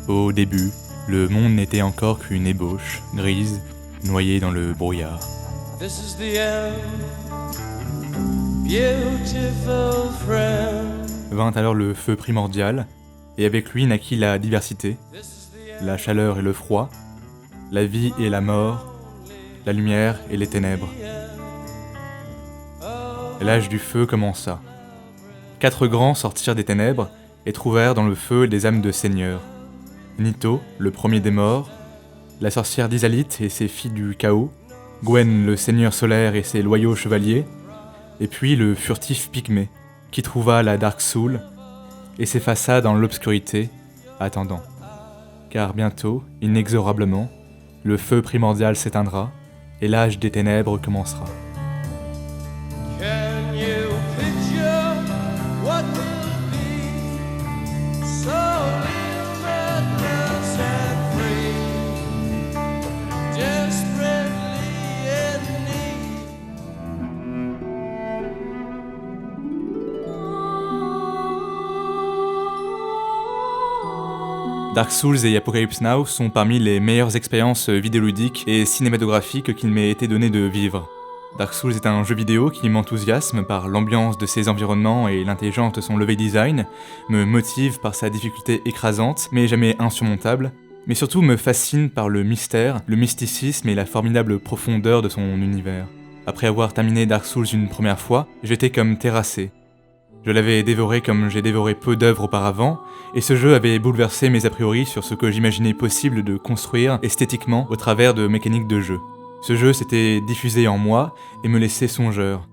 Au début, le monde n'était encore qu'une ébauche, grise, noyée dans le brouillard. This is the end, beautiful friend. Vint alors le feu primordial, et avec lui naquit la diversité, la chaleur et le froid, la vie et la mort, la lumière et les ténèbres. L'âge du feu commença. 4 grands sortirent des ténèbres et trouvèrent dans le feu des âmes de seigneurs. Nito, le premier des morts, la sorcière d'Isalith et ses filles du chaos, Gwen, le seigneur solaire et ses loyaux chevaliers, et puis le furtif Pygmée, qui trouva la Dark Soul et s'effaça dans l'obscurité, attendant. Car bientôt, inexorablement, le feu primordial s'éteindra et l'âge des ténèbres commencera. Can you picture what will be? So limitless and free, desperately in need. Dark Souls et Apocalypse Now sont parmi les meilleures expériences vidéoludiques et cinématographiques qu'il m'ait été donné de vivre. Dark Souls est un jeu vidéo qui m'enthousiasme par l'ambiance de ses environnements et l'intelligence de son level design, me motive par sa difficulté écrasante, mais jamais insurmontable, mais surtout me fascine par le mystère, le mysticisme et la formidable profondeur de son univers. Après avoir terminé Dark Souls une première fois, j'étais comme terrassé. Je l'avais dévoré comme j'ai dévoré peu d'œuvres auparavant, et ce jeu avait bouleversé mes a priori sur ce que j'imaginais possible de construire esthétiquement au travers de mécaniques de jeu. Ce jeu s'était diffusé en moi et me laissait songeur.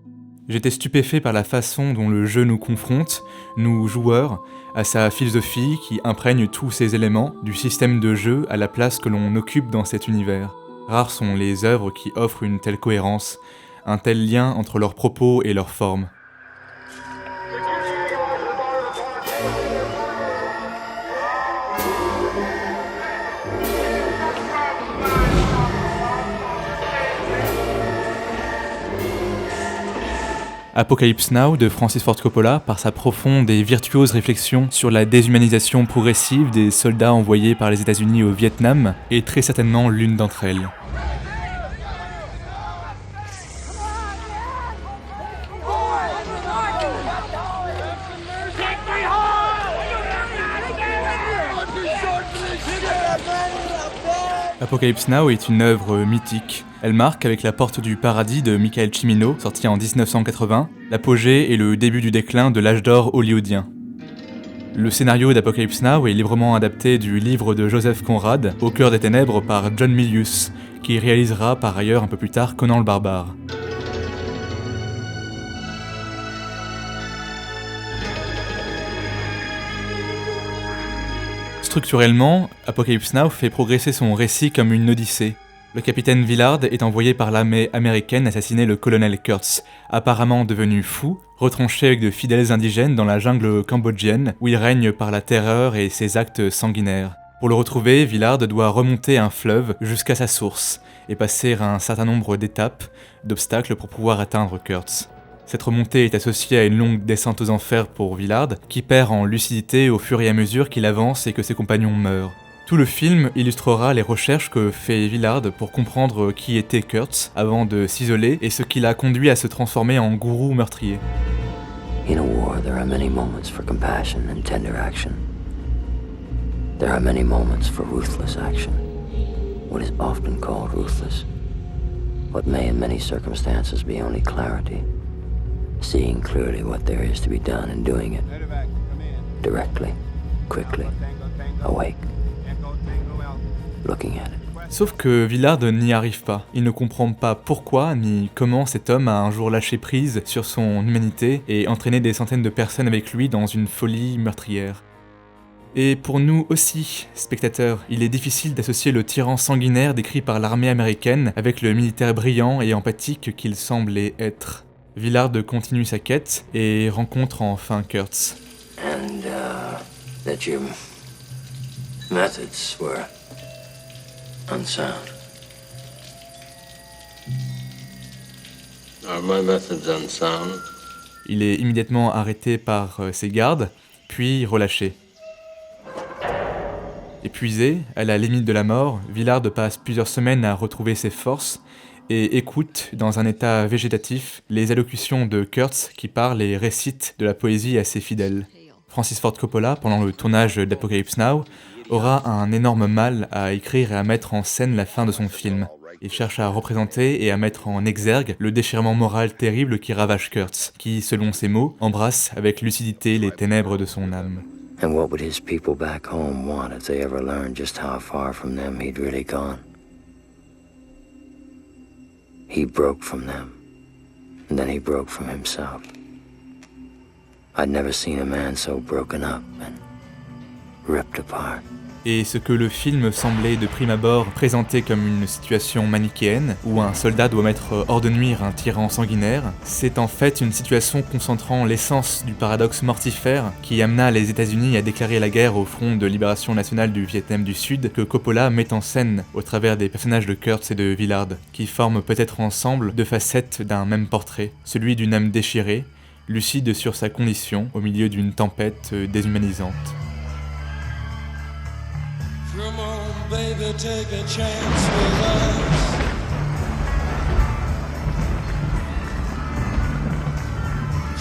J'étais stupéfait par la façon dont le jeu nous confronte, nous joueurs, à sa philosophie qui imprègne tous ces éléments, du système de jeu à la place que l'on occupe dans cet univers. Rares sont les œuvres qui offrent une telle cohérence, un tel lien entre leurs propos et leurs formes. Apocalypse Now de Francis Ford Coppola, par sa profonde et virtuose réflexion sur la déshumanisation progressive des soldats envoyés par les États-Unis au Vietnam, est très certainement l'une d'entre elles. Apocalypse Now est une œuvre mythique. Elle marque, avec La Porte du Paradis de Michael Cimino, sorti en 1980, l'apogée et le début du déclin de l'âge d'or hollywoodien. Le scénario d'Apocalypse Now est librement adapté du livre de Joseph Conrad, Au cœur des ténèbres, par John Milius, qui réalisera par ailleurs un peu plus tard Conan le Barbare. Structurellement, Apocalypse Now fait progresser son récit comme une odyssée. Le capitaine Villard est envoyé par l'armée américaine assassiner le colonel Kurtz, apparemment devenu fou, retranché avec de fidèles indigènes dans la jungle cambodgienne, où il règne par la terreur et ses actes sanguinaires. Pour le retrouver, Villard doit remonter un fleuve jusqu'à sa source, et passer un certain nombre d'étapes, d'obstacles pour pouvoir atteindre Kurtz. Cette remontée est associée à une longue descente aux enfers pour Villard, qui perd en lucidité au fur et à mesure qu'il avance et que ses compagnons meurent. Tout le film illustrera les recherches que fait Villard pour comprendre qui était Kurtz avant de s'isoler et ce qui l'a conduit à se transformer en gourou meurtrier. In a war, there are many moments for compassion and tender action. There are many moments for ruthless action. What is often called ruthless. What may in many circumstances be only clarity. Seeing clearly what there is to be done and doing it. Directly, quickly, awake. Looking at it. Sauf que Villard n'y arrive pas. Il ne comprend pas pourquoi ni comment cet homme a un jour lâché prise sur son humanité et entraîné des centaines de personnes avec lui dans une folie meurtrière. Et pour nous aussi, spectateurs, il est difficile d'associer le tyran sanguinaire décrit par l'armée américaine avec le militaire brillant et empathique qu'il semblait être. Villard continue sa quête et rencontre enfin Kurtz. And, that your methods were unsound. Are my methods unsound? Il est immédiatement arrêté par ses gardes, puis relâché. Épuisé, à la limite de la mort, Villard passe plusieurs semaines à retrouver ses forces et écoute, dans un état végétatif, les allocutions de Kurtz qui parle et récite de la poésie à ses fidèles. Francis Ford Coppola, pendant le tournage d'Apocalypse Now, aura un énorme mal à écrire et à mettre en scène la fin de son film. Il cherche à représenter et à mettre en exergue le déchirement moral terrible qui ravage Kurtz, qui, selon ses mots, embrasse avec lucidité les ténèbres de son âme. And what would his people back home want if they ever learned just how far from them he'd really gone? He broke from them, and then he broke from himself. I'd never seen a man so broken up and ripped apart. Et ce que le film semblait de prime abord présenter comme une situation manichéenne, où un soldat doit mettre hors de nuire un tyran sanguinaire, c'est en fait une situation concentrant l'essence du paradoxe mortifère qui amena les États-Unis à déclarer la guerre au Front de libération nationale du Vietnam du Sud, que Coppola met en scène au travers des personnages de Kurtz et de Villard, qui forment peut-être ensemble deux facettes d'un même portrait, celui d'une âme déchirée, lucide sur sa condition au milieu d'une tempête déshumanisante. Come on, baby, take a chance with us.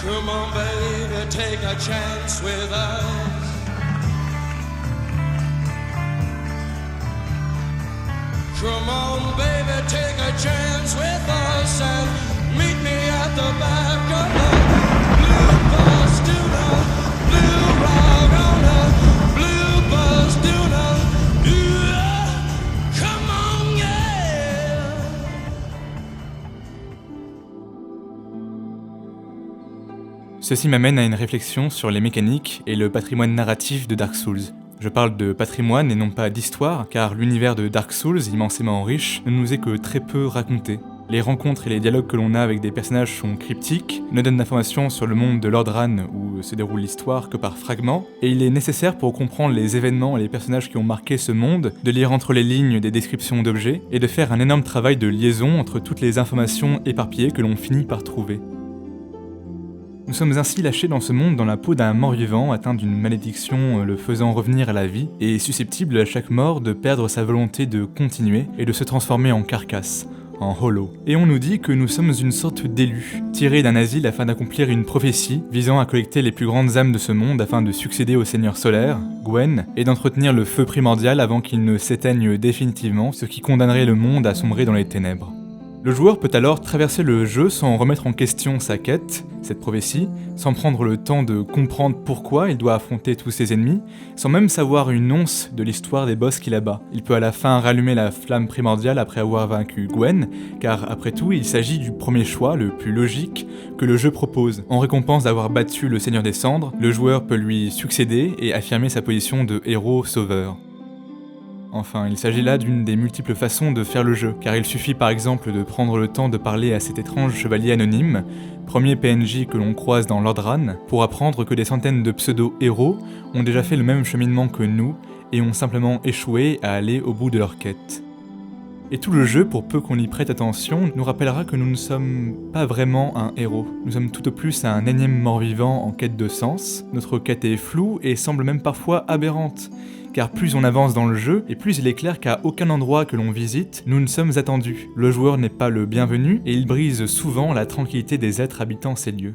Come on, baby, take a chance with us. Come on, baby, take a chance with us and meet me at the back of the blue bus tuna, blue rock on the blue bus tuna. Come on, yeah. Ceci m'amène à une réflexion sur les mécaniques et le patrimoine narratif de Dark Souls. Je parle de patrimoine et non pas d'histoire, car l'univers de Dark Souls, immensément riche, ne nous est que très peu raconté. Les rencontres et les dialogues que l'on a avec des personnages sont cryptiques, ne donnent d'informations sur le monde de Lordran où se déroule l'histoire que par fragments, et il est nécessaire pour comprendre les événements et les personnages qui ont marqué ce monde, de lire entre les lignes des descriptions d'objets, et de faire un énorme travail de liaison entre toutes les informations éparpillées que l'on finit par trouver. Nous sommes ainsi lâchés dans ce monde dans la peau d'un mort-vivant atteint d'une malédiction le faisant revenir à la vie, et susceptible à chaque mort de perdre sa volonté de continuer et de se transformer en carcasse, en hollow. Et on nous dit que nous sommes une sorte d'élus, tirés d'un asile afin d'accomplir une prophétie visant à collecter les plus grandes âmes de ce monde afin de succéder au Seigneur solaire, Gwen, et d'entretenir le feu primordial avant qu'il ne s'éteigne définitivement, ce qui condamnerait le monde à sombrer dans les ténèbres. Le joueur peut alors traverser le jeu sans remettre en question sa quête, cette prophétie, sans prendre le temps de comprendre pourquoi il doit affronter tous ses ennemis, sans même savoir une once de l'histoire des boss qu'il abat. Il peut à la fin rallumer la flamme primordiale après avoir vaincu Gwen, car après tout il s'agit du premier choix, le plus logique, que le jeu propose. En récompense d'avoir battu le Seigneur des Cendres, le joueur peut lui succéder et affirmer sa position de héros sauveur. Enfin, il s'agit là d'une des multiples façons de faire le jeu, car il suffit par exemple de prendre le temps de parler à cet étrange chevalier anonyme, premier PNJ que l'on croise dans Lordran, pour apprendre que des centaines de pseudo-héros ont déjà fait le même cheminement que nous, et ont simplement échoué à aller au bout de leur quête. Et tout le jeu, pour peu qu'on y prête attention, nous rappellera que nous ne sommes pas vraiment un héros. Nous sommes tout au plus un énième mort-vivant en quête de sens. Notre quête est floue et semble même parfois aberrante. Car plus on avance dans le jeu, et plus il est clair qu'à aucun endroit que l'on visite, nous ne sommes attendus. Le joueur n'est pas le bienvenu, et il brise souvent la tranquillité des êtres habitant ces lieux.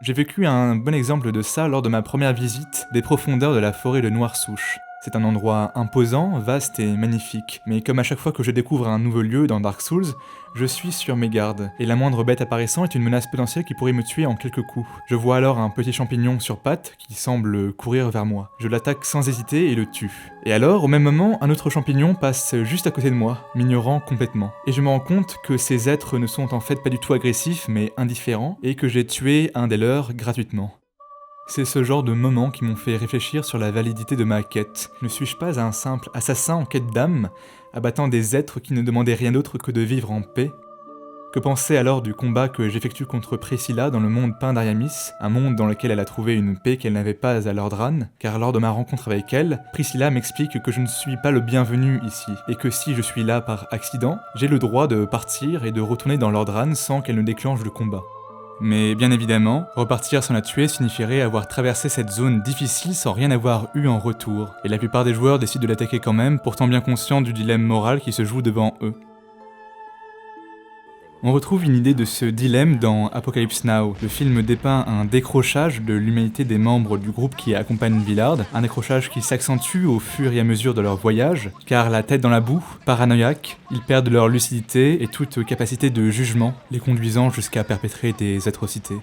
J'ai vécu un bon exemple de ça lors de ma première visite des profondeurs de la forêt de Noirsouche. C'est un endroit imposant, vaste et magnifique, mais comme à chaque fois que je découvre un nouveau lieu dans Dark Souls, je suis sur mes gardes, et la moindre bête apparaissant est une menace potentielle qui pourrait me tuer en quelques coups. Je vois alors un petit champignon sur pattes qui semble courir vers moi. Je l'attaque sans hésiter et le tue. Et alors, au même moment, un autre champignon passe juste à côté de moi, m'ignorant complètement. Et je me rends compte que ces êtres ne sont en fait pas du tout agressifs, mais indifférents, et que j'ai tué un des leurs gratuitement. C'est ce genre de moments qui m'ont fait réfléchir sur la validité de ma quête. Ne suis-je pas un simple assassin en quête d'âme, abattant des êtres qui ne demandaient rien d'autre que de vivre en paix ? Que penser alors du combat que j'effectue contre Priscilla dans le monde peint d'Ariamis, un monde dans lequel elle a trouvé une paix qu'elle n'avait pas à Lordran, car lors de ma rencontre avec elle, Priscilla m'explique que je ne suis pas le bienvenu ici, et que si je suis là par accident, j'ai le droit de partir et de retourner dans Lordran sans qu'elle ne déclenche le combat. Mais bien évidemment, repartir sans la tuer signifierait avoir traversé cette zone difficile sans rien avoir eu en retour, et la plupart des joueurs décident de l'attaquer quand même, pourtant bien conscients du dilemme moral qui se joue devant eux. On retrouve une idée de ce dilemme dans Apocalypse Now. Le film dépeint un décrochage de l'humanité des membres du groupe qui accompagne Willard, un décrochage qui s'accentue au fur et à mesure de leur voyage, car la tête dans la boue, paranoïaques, ils perdent leur lucidité et toute capacité de jugement, les conduisant jusqu'à perpétrer des atrocités.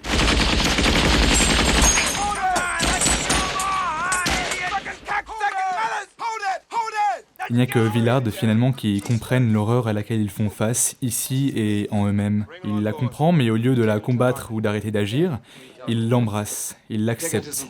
Il n'y a que Willard finalement qui comprennent l'horreur à laquelle ils font face, ici et en eux-mêmes. Il la comprend, mais au lieu de la combattre ou d'arrêter d'agir, il l'embrasse, il l'accepte.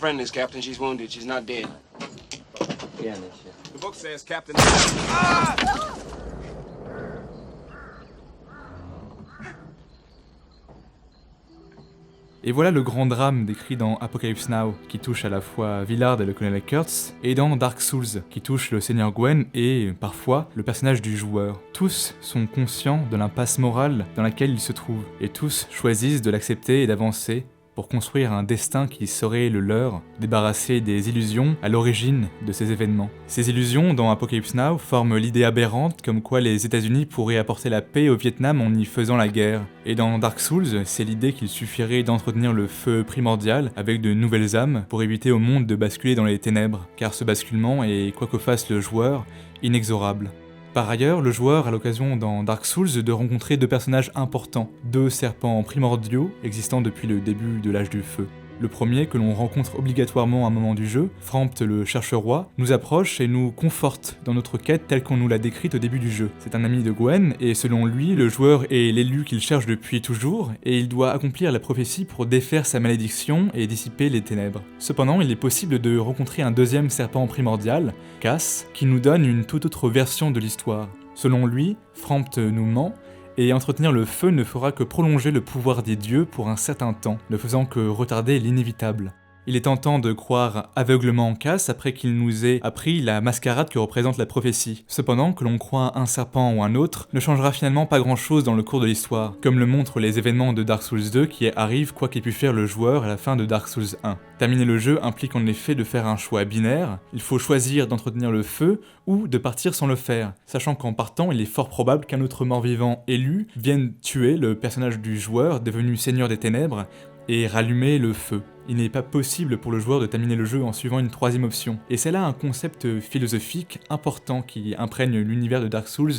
Et voilà le grand drame décrit dans Apocalypse Now, qui touche à la fois Willard et le colonel Kurtz, et dans Dark Souls, qui touche le seigneur Gwen et, parfois, le personnage du joueur. Tous sont conscients de l'impasse morale dans laquelle ils se trouvent, et tous choisissent de l'accepter et d'avancer pour construire un destin qui serait le leur, débarrassé des illusions à l'origine de ces événements. Ces illusions, dans Apocalypse Now, forment l'idée aberrante comme quoi les États-Unis pourraient apporter la paix au Vietnam en y faisant la guerre. Et dans Dark Souls, c'est l'idée qu'il suffirait d'entretenir le feu primordial avec de nouvelles âmes pour éviter au monde de basculer dans les ténèbres, car ce basculement est, quoi que fasse le joueur, inexorable. Par ailleurs, le joueur a l'occasion dans Dark Souls de rencontrer deux personnages importants, deux serpents primordiaux existant depuis le début de l'âge du feu. Le premier, que l'on rencontre obligatoirement à un moment du jeu, Frampt le chercheur-roi, nous approche et nous conforte dans notre quête telle qu'on nous l'a décrite au début du jeu. C'est un ami de Gwen, et selon lui, le joueur est l'élu qu'il cherche depuis toujours, et il doit accomplir la prophétie pour défaire sa malédiction et dissiper les ténèbres. Cependant, il est possible de rencontrer un deuxième serpent primordial, Cass, qui nous donne une toute autre version de l'histoire. Selon lui, Frampt nous ment, et entretenir le feu ne fera que prolonger le pouvoir des dieux pour un certain temps, ne faisant que retarder l'inévitable. Il est tentant de croire aveuglement en Cass après qu'il nous ait appris la mascarade que représente la prophétie. Cependant, que l'on croit un serpent ou un autre ne changera finalement pas grand chose dans le cours de l'histoire, comme le montrent les événements de Dark Souls 2 qui arrivent quoi qu'ait pu faire le joueur à la fin de Dark Souls 1. Terminer le jeu implique en effet de faire un choix binaire, il faut choisir d'entretenir le feu ou de partir sans le faire, sachant qu'en partant il est fort probable qu'un autre mort-vivant élu vienne tuer le personnage du joueur devenu seigneur des ténèbres et rallumer le feu. Il n'est pas possible pour le joueur de terminer le jeu en suivant une troisième option. Et c'est là un concept philosophique important qui imprègne l'univers de Dark Souls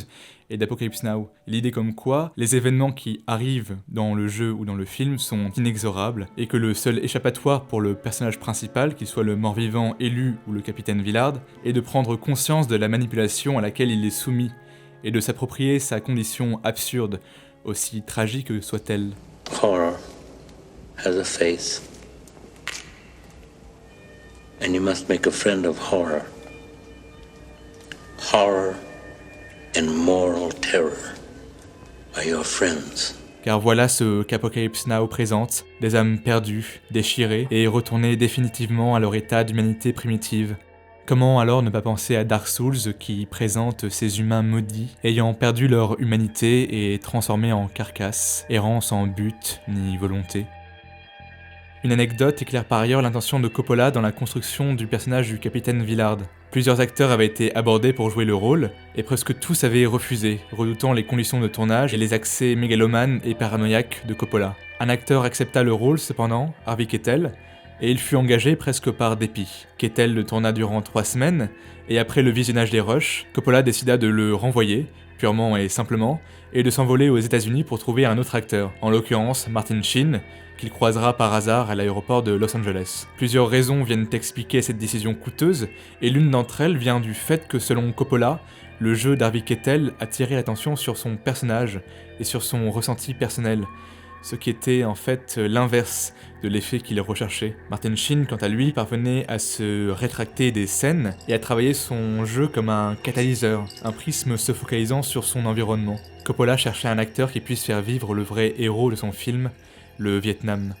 et d'Apocalypse Now. L'idée comme quoi les événements qui arrivent dans le jeu ou dans le film sont inexorables et que le seul échappatoire pour le personnage principal, qu'il soit le mort-vivant élu ou le capitaine Willard, est de prendre conscience de la manipulation à laquelle il est soumis et de s'approprier sa condition absurde, aussi tragique soit-elle. Horror has a face. And you must make a friend of horror. Horror and moral terror are your friends. Car voilà ce qu'Apocalypse Now présente, des âmes perdues, déchirées et retournées définitivement à leur état d'humanité primitive. Comment alors ne pas penser à Dark Souls qui présente ces humains maudits, ayant perdu leur humanité et transformés en carcasses, errant sans but ni volonté. Une anecdote éclaire par ailleurs l'intention de Coppola dans la construction du personnage du capitaine Willard. Plusieurs acteurs avaient été abordés pour jouer le rôle, et presque tous avaient refusé, redoutant les conditions de tournage et les accès mégalomanes et paranoïaques de Coppola. Un acteur accepta le rôle cependant, Harvey Keitel, et il fut engagé presque par dépit. Keitel le tourna durant 3 semaines, et après le visionnage des rushs, Coppola décida de le renvoyer, purement et simplement, et de s'envoler aux États-Unis pour trouver un autre acteur, en l'occurrence Martin Sheen, qu'il croisera par hasard à l'aéroport de Los Angeles. Plusieurs raisons viennent expliquer cette décision coûteuse, et l'une d'entre elles vient du fait que selon Coppola, le jeu d'Harvey Keitel attirait l'attention sur son personnage et sur son ressenti personnel, ce qui était en fait l'inverse de l'effet qu'il recherchait. Martin Sheen, quant à lui, parvenait à se rétracter des scènes et à travailler son jeu comme un catalyseur, un prisme se focalisant sur son environnement. Coppola cherchait un acteur qui puisse faire vivre le vrai héros de son film, le Vietnam.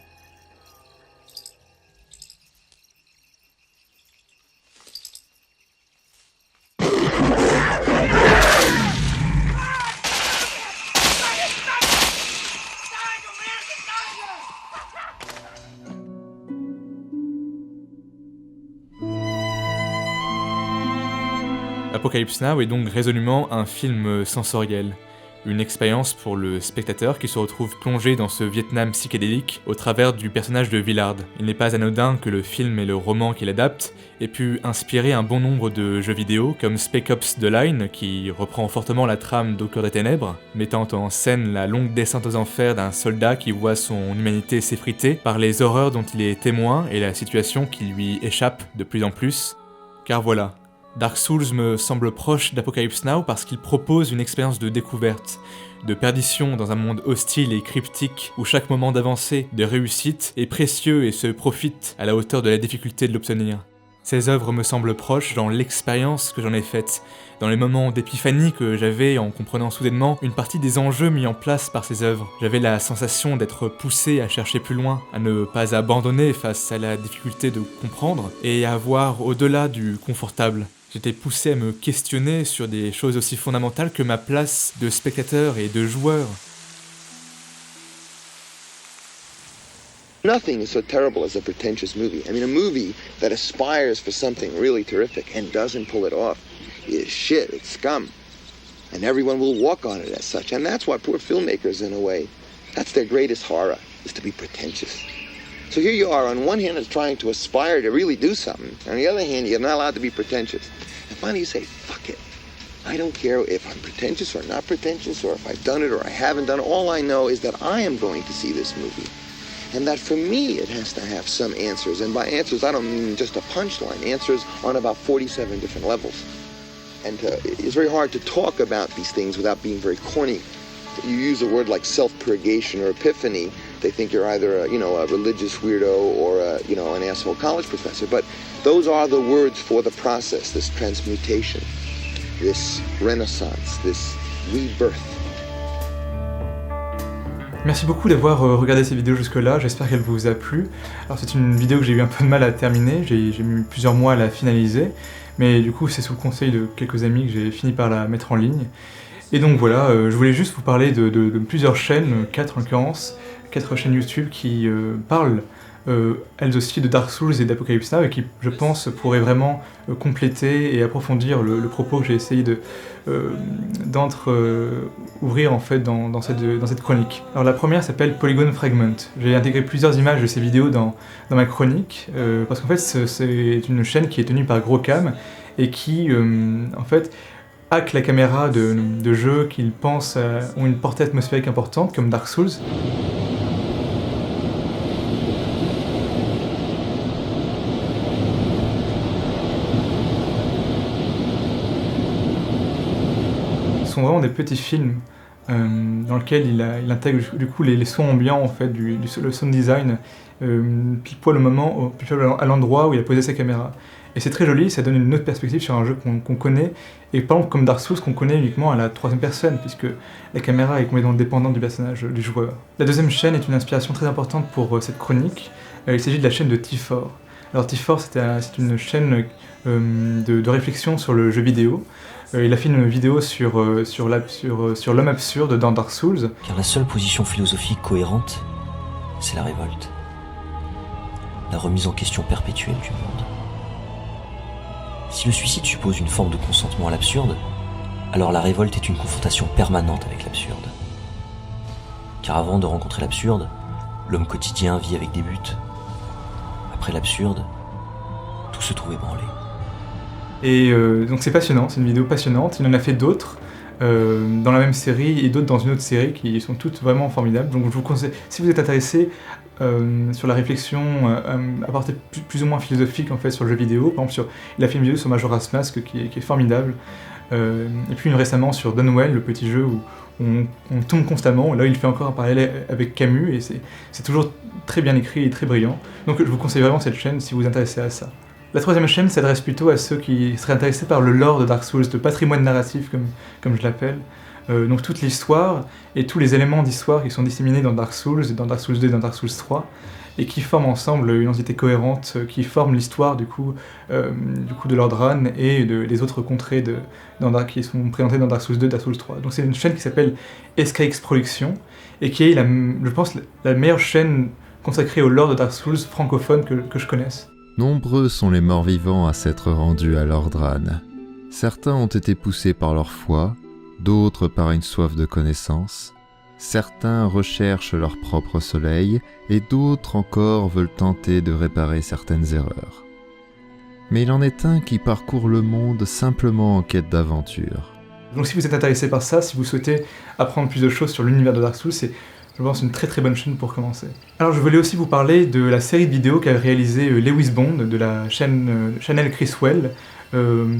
Apocalypse Now est donc résolument un film sensoriel. Une expérience pour le spectateur qui se retrouve plongé dans ce Vietnam psychédélique au travers du personnage de Willard. Il n'est pas anodin que le film et le roman qu'il adapte aient pu inspirer un bon nombre de jeux vidéo comme Spec Ops The Line qui reprend fortement la trame d'Au cœur des ténèbres, mettant en scène la longue descente aux enfers d'un soldat qui voit son humanité s'effriter par les horreurs dont il est témoin et la situation qui lui échappe de plus en plus. Car voilà, Dark Souls me semble proche d'Apocalypse Now parce qu'il propose une expérience de découverte, de perdition dans un monde hostile et cryptique où chaque moment d'avancée, de réussite est précieux et se profite à la hauteur de la difficulté de l'obtenir. Ces œuvres me semblent proches dans l'expérience que j'en ai faite, dans les moments d'épiphanie que j'avais en comprenant soudainement une partie des enjeux mis en place par ces œuvres. J'avais la sensation d'être poussé à chercher plus loin, à ne pas abandonner face à la difficulté de comprendre et à voir au-delà du confortable. J'étais poussé à me questionner sur des choses aussi fondamentales que ma place de spectateur et de joueur. Nothing is so terrible as a pretentious movie. I mean, a movie that aspires for something really terrific and doesn't pull it off is shit, it's scum. And everyone will walk on it as such. And that's why poor filmmakers, in a way, that's their greatest horror, is to be pretentious. So here you are, on one hand, it's trying to aspire to really do something. On the other hand, you're not allowed to be pretentious. And finally you say, fuck it. I don't care if I'm pretentious or not pretentious, or if I've done it or I haven't done it. All I know is that I am going to see this movie. And that for me, it has to have some answers. And by answers, I don't mean just a punchline. Answers on about 47 different levels. And it's very hard to talk about these things without being very corny. You use a word like self-purgation or epiphany, they think you're either a religious weirdo or an asshole college professor. But those are the words for the process, this transmutation, this renaissance, this rebirth. Merci beaucoup d'avoir regardé cette vidéo jusque-là, j'espère qu'elle vous a plu. Alors c'est une vidéo que j'ai eu un peu de mal à terminer, j'ai mis plusieurs mois à la finaliser, mais du coup c'est sous le conseil de quelques amis que j'ai fini par la mettre en ligne. Et donc voilà, je voulais juste vous parler de plusieurs chaînes, 4 en l'occurrence, 4 chaînes YouTube qui parlent elles aussi de Dark Souls et d'Apocalypse Now et qui, je pense, pourraient vraiment compléter et approfondir le propos que j'ai essayé ouvrir en fait dans cette chronique. Alors la première s'appelle Polygon Fragment. J'ai intégré plusieurs images de ces vidéos dans ma chronique parce qu'en fait c'est une chaîne qui est tenue par Grocam et qui en fait hack la caméra de jeux qu'ils pensent ont une portée atmosphérique importante comme Dark Souls. Ce sont vraiment des petits films dans lesquels il intègre du coup les sons ambiants en fait, le sound design pile poil à l'endroit où il a posé sa caméra. Et c'est très joli, ça donne une autre perspective sur un jeu qu'on connaît, et par exemple comme Dark Souls qu'on connaît uniquement à la troisième personne, puisque la caméra est complètement dépendante du personnage, du joueur. La deuxième chaîne est une inspiration très importante pour cette chronique, il s'agit de la chaîne de T4. Alors T4 c'est une chaîne de réflexion sur le jeu vidéo. Il a fait une vidéo sur l'homme absurde dans Dark Souls. Car la seule position philosophique cohérente, c'est la révolte. La remise en question perpétuelle du monde. Si le suicide suppose une forme de consentement à l'absurde, alors la révolte est une confrontation permanente avec l'absurde. Car avant de rencontrer l'absurde, l'homme quotidien vit avec des buts. Après l'absurde, tout se trouve ébranlé. Et donc c'est passionnant, c'est une vidéo passionnante, il en a fait d'autres dans la même série et d'autres dans une autre série qui sont toutes vraiment formidables. Donc je vous conseille, si vous êtes intéressé sur la réflexion à portée plus ou moins philosophique en fait sur le jeu vidéo, par exemple il a fait une vidéo sur Majora's Mask qui est formidable, et puis une récemment sur Dunwell, le petit jeu où on tombe constamment, là il fait encore un parallèle avec Camus et c'est toujours très bien écrit et très brillant. Donc je vous conseille vraiment cette chaîne si vous vous intéressez à ça. La troisième chaîne s'adresse plutôt à ceux qui seraient intéressés par le lore de Dark Souls, le patrimoine narratif comme je l'appelle. Donc toute l'histoire et tous les éléments d'histoire qui sont disséminés dans Dark Souls, dans Dark Souls 2 et dans Dark Souls 3, et qui forment ensemble une entité cohérente, qui forment l'histoire du coup de Lord Ran et des autres contrées qui sont présentées dans Dark Souls 2 et Dark Souls 3. Donc c'est une chaîne qui s'appelle SKX Productions, et qui est, je pense, la meilleure chaîne consacrée au lore de Dark Souls francophone que je connaisse. Nombreux sont les morts-vivants à s'être rendus à Lord Ran. Certains ont été poussés par leur foi, d'autres par une soif de connaissance. Certains recherchent leur propre soleil et d'autres encore veulent tenter de réparer certaines erreurs. Mais il en est un qui parcourt le monde simplement en quête d'aventure. Donc si vous êtes intéressé par ça, si vous souhaitez apprendre plus de choses sur l'univers de Dark Souls, c'est, je pense, une très très bonne chaîne pour commencer. Alors je voulais aussi vous parler de la série de vidéos qu'a réalisé Lewis Bond de la chaîne Channel Chris Well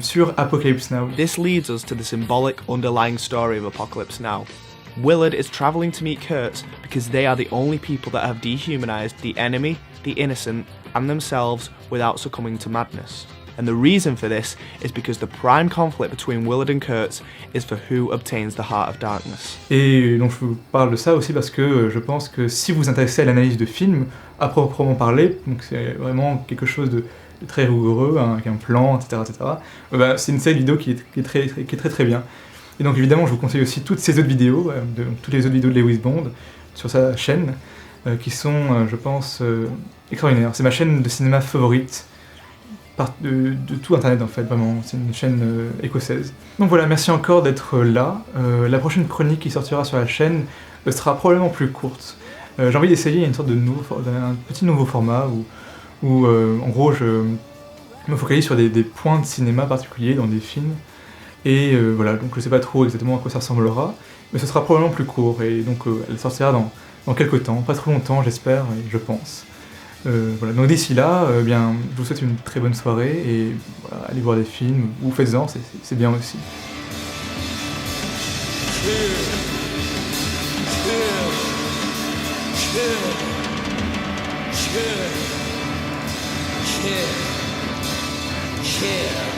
sur Apocalypse Now. This leads us to the symbolic underlying story of Apocalypse Now. Willard is travelling to meet Kurtz because they are the only people that have dehumanized the enemy, the innocent, and themselves without succumbing to madness. And the reason for this is because the prime conflict between Willard and Kurtz is for who obtains the Heart of Darkness. Et donc je vous parle de ça aussi parce que je pense que si vous vous intéressez à l'analyse de films, à proprement parler, donc c'est vraiment quelque chose de très rigoureux, hein, avec un plan, etc., c'est une série de vidéos qui est très bien. Et donc évidemment je vous conseille aussi toutes ces autres vidéos, toutes les autres vidéos de Lewis Bond sur sa chaîne, qui sont, je pense, extraordinaires. C'est ma chaîne de cinéma favorite, de tout internet en fait, vraiment, c'est une chaîne écossaise. Donc voilà, merci encore d'être là. La prochaine chronique qui sortira sur la chaîne sera probablement plus courte. J'ai envie d'essayer un petit nouveau format où en gros je me focalise sur des points de cinéma particuliers dans des films. Et voilà, donc je sais pas trop exactement à quoi ça ressemblera, mais ce sera probablement plus court, et donc elle sortira dans quelques temps, pas trop longtemps j'espère, je pense. Voilà, donc d'ici là, bien, je vous souhaite une très bonne soirée, et voilà, allez voir des films, ou faites-en, c'est bien aussi. Kill.